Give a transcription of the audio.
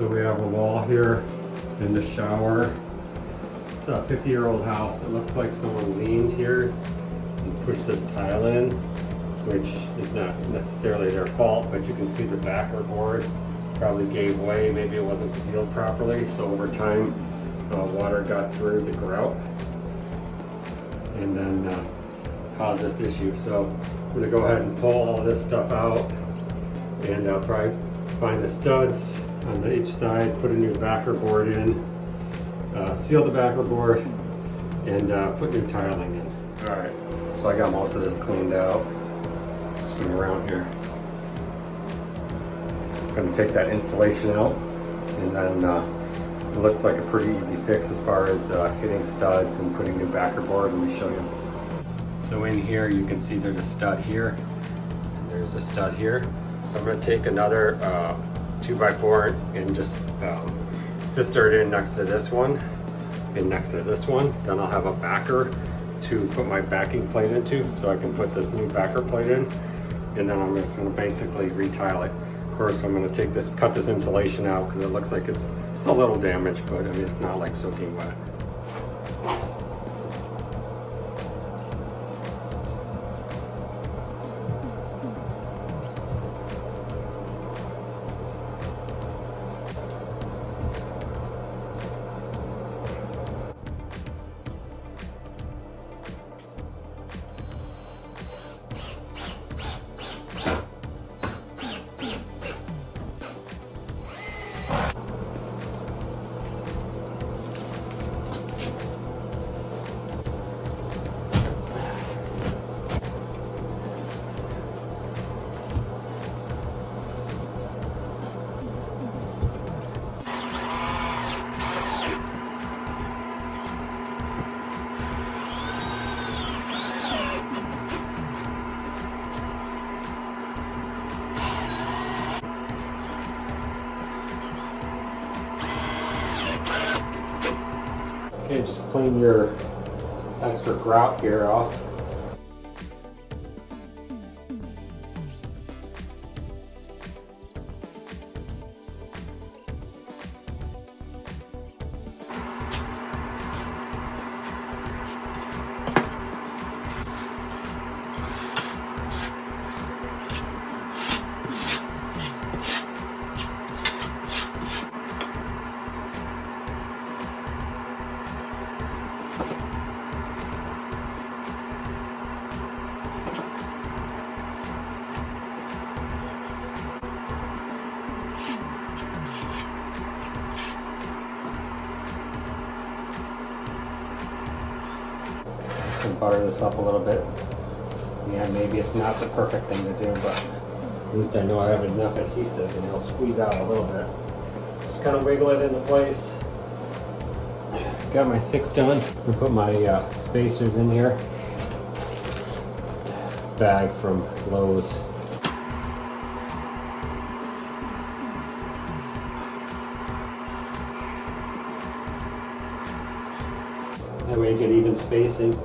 So we have a wall here in the shower. It's a 50-year-old house. It looks like someone leaned here and pushed this tile in, which is not necessarily their fault, but you can see the backer board probably gave way. Maybe it wasn't sealed properly, so over time water got through the grout and then caused this issue. So I'm going to go ahead and pull all this stuff out and probably find the studs on each side, put a new backer board in, seal the backer board, and put new tiling in. Alright, so I got most of this cleaned out. Swing around here. I'm going to take that insulation out, and then it looks like a pretty easy fix as far as hitting studs and putting new backer board. Let me show you. So in here you can see there's a stud here, and there's a stud here. So I'm going to take another 2x4 and just sister it in next to this one and next to this one. Then I'll have a backer to put my backing plate into, so I can put this new backer plate in, and then I'm just going to basically retile it. Of course, I'm going to take this, cut this insulation out because it looks like it's a little damaged, but I mean it's not like soaking wet. Okay, just clean your extra grout here off. Butter this up a little bit. Yeah, maybe it's not the perfect thing to do, but at least I know I have enough adhesive and it'll squeeze out a little bit. Just kind of wiggle it into place. Got my 6 done. I put my spacers in here. Bag from Lowe's. That way you get even spacing.